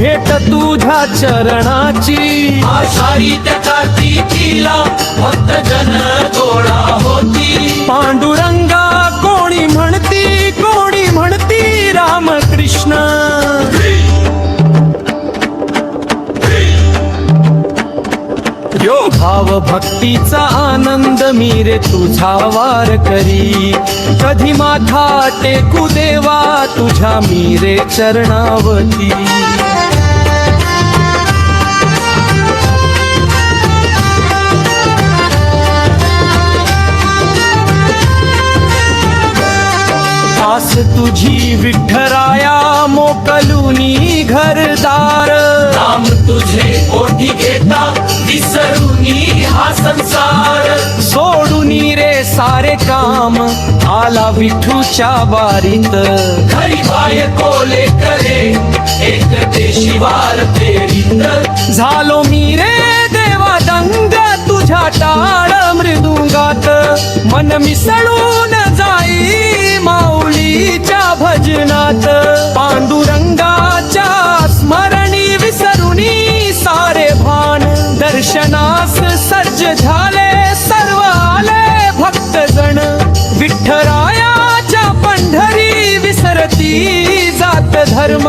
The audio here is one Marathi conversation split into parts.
भेट तुझ्या चरणाची। आषाढी त्या कार्तिकीला भक्त जन गोळा होती। पांडुरंगा कोणी म्हणती रामकृष्ण। यो भाव भक्तीचा आनंद मी रे तुझा वार करी। कधी माथा टेकू देवा तुझ्या मी रे चरणावती। आस तुझी विठ्ठराया मोकलुनी घरदार। राम तुझे ओठी घेता विसरुनी हा संसार। सोडूनी रे सारे काम आला विठूच्या बारीत। घरी बायकोले करे एक देशीवार प्रेरित। झालो मी रे देवा दंग तुझ्या टाळ मृदुंगात। मन मिसळून जाई माऊलीच्या भजनात। पांडुरंगाच्या स्मरणी विसरुनी सारे भान। दर्शनास सज्ज झाले सर्व आले भक्तजन। विठ्ठरायाच्या पंढरी विसरती जात धर्म।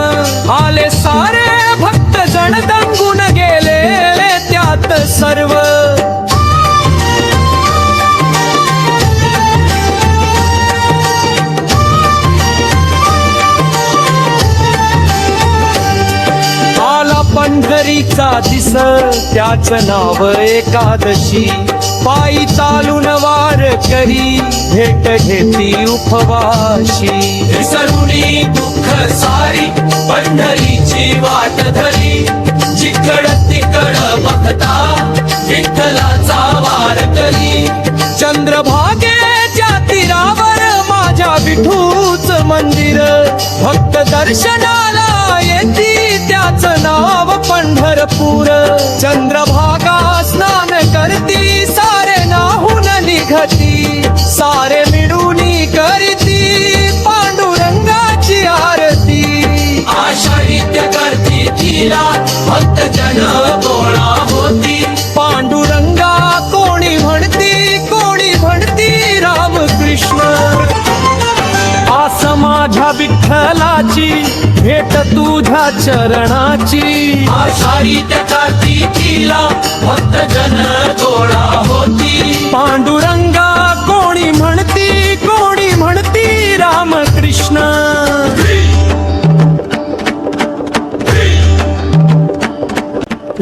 आले सारे भक्तजन दंगून गेले त्यात सर्व। पंढरीचा दिस त्याच नाव एकादशी। पायी चालून वार करी भेट घेती उपवाशी। विसरुनी दुःख सारी पंढरीची वाट धरी। जिकड तिकड बघता विठ्ठलाचा वार करी। चंद्रभागेच्या तीरावर माझ्या विठूच मंदिर। भक्त दर्शनाला येती त्याच नाव पंढरपूर। चंद्रभागा स्नान करती सारे नाहून निघती। सारे मिळूनी करती पांडुरंगाची आरती। आषाढी त्या कार्तिकीला भक्त जन गोळा होती। पांडुरंगा कोणी म्हणती रामकृष्ण। आस माझ्या विठ्ठलाची भेट तुझ्या चरणाची। आषाढी त्या कार्तिकीला भक्त जन गोळा होती। पांडुरंगा कोणी म्हणती रामकृष्ण।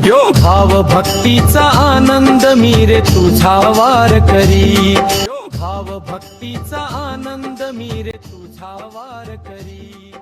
यो भाव भक्तीचा आनंद मी रे तुझा वार करी। यो भाव भक्तीचा आनंद मी रे तुझा वार करी।